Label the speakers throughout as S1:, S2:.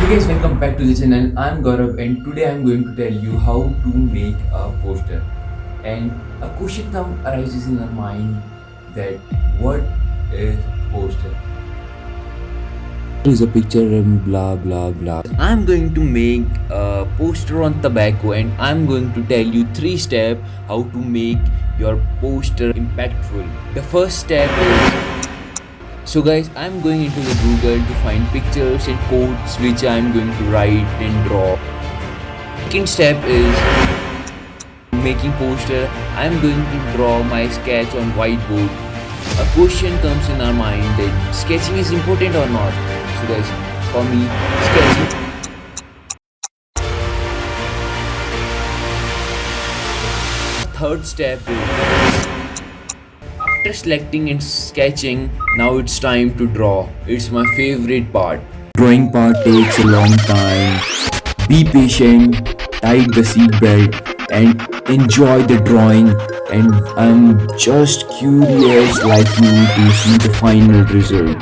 S1: Guys, welcome back to the channel. I'm Gaurav and today I'm going to tell you how to make a poster. And a question arises in our mind that what is poster? Here is a picture and blah blah blah. I'm going to make a poster on tobacco and I'm going to tell you 3 steps how to make your poster impactful. The first step is so guys, I'm going into the Google to find pictures and quotes which I'm going to write and draw. Second step is making poster. I'm going to draw my sketch on whiteboard. A question comes in our mind that sketching is important or not. So guys, for me, sketching. Third step is after selecting and sketching, now it's time to draw. It's my favorite part. Drawing part takes a long time. Be patient, tighten the seatbelt and enjoy the drawing. And I'm just curious like you to see the final result.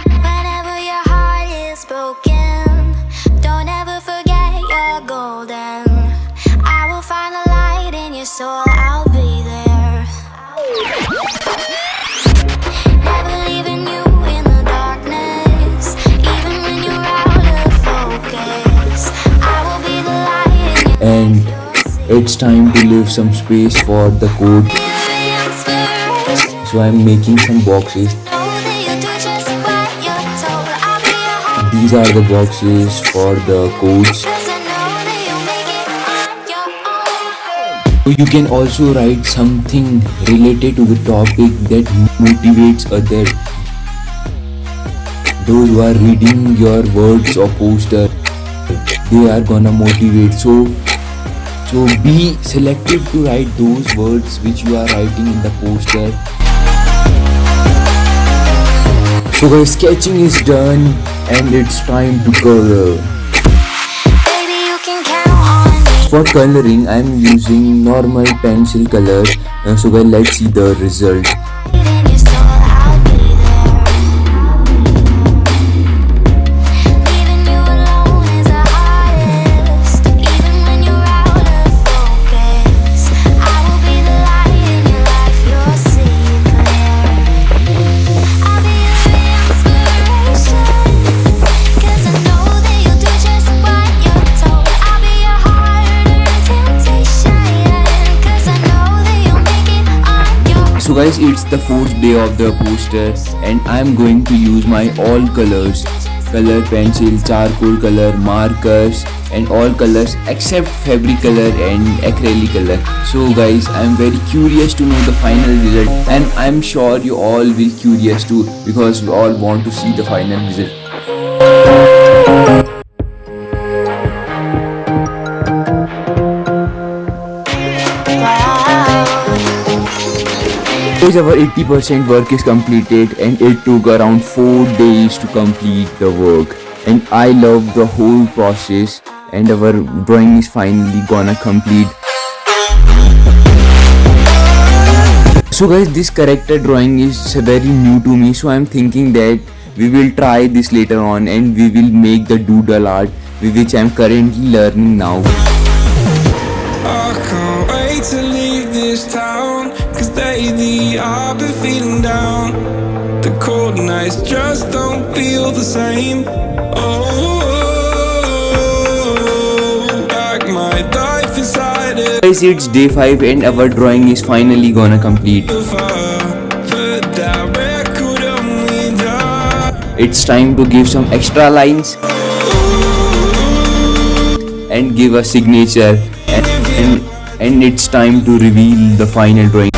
S2: Whenever your heart is broken, don't ever forget you're golden. I will find the light in your soul, I'll be there. Never leaving you in the darkness, even when you're out of focus. I will be the light in your
S1: And
S2: life.
S1: it's time to leave some space for the code. So I'm making some boxes. These are the boxes for the codes. You can also write something related to the topic that motivates others. Those who are reading your words or poster, they are gonna motivate. So be selective to write those words which you are writing in the poster. So guys, sketching is done and it's time to color. For coloring, I am using normal pencil color. So guys, let's see the result. So guys, it's the 4th day of the poster and I'm going to use my all colors. Color pencil, charcoal color, markers and all colors except fabric color and acrylic color. So guys, I'm very curious to know the final result and I'm sure you all will curious too because we all want to see the final result. Our 80% work is completed and it took around 4 days to complete the work, and I love the whole process and our drawing is finally gonna complete. So guys, this character drawing is very new to me, so I'm thinking that we will try this later on and we will make the doodle art which I'm currently learning now.
S3: I can't wait to leave this town, cause lately I've been feeling down. The cold nights just don't feel the same. Oh, like my life inside it.
S1: Guys, it's day 5 and our drawing is finally gonna complete.
S3: If I put that record on me down,
S1: It's time to give some extra lines and give a signature and it's time to reveal the final drawing.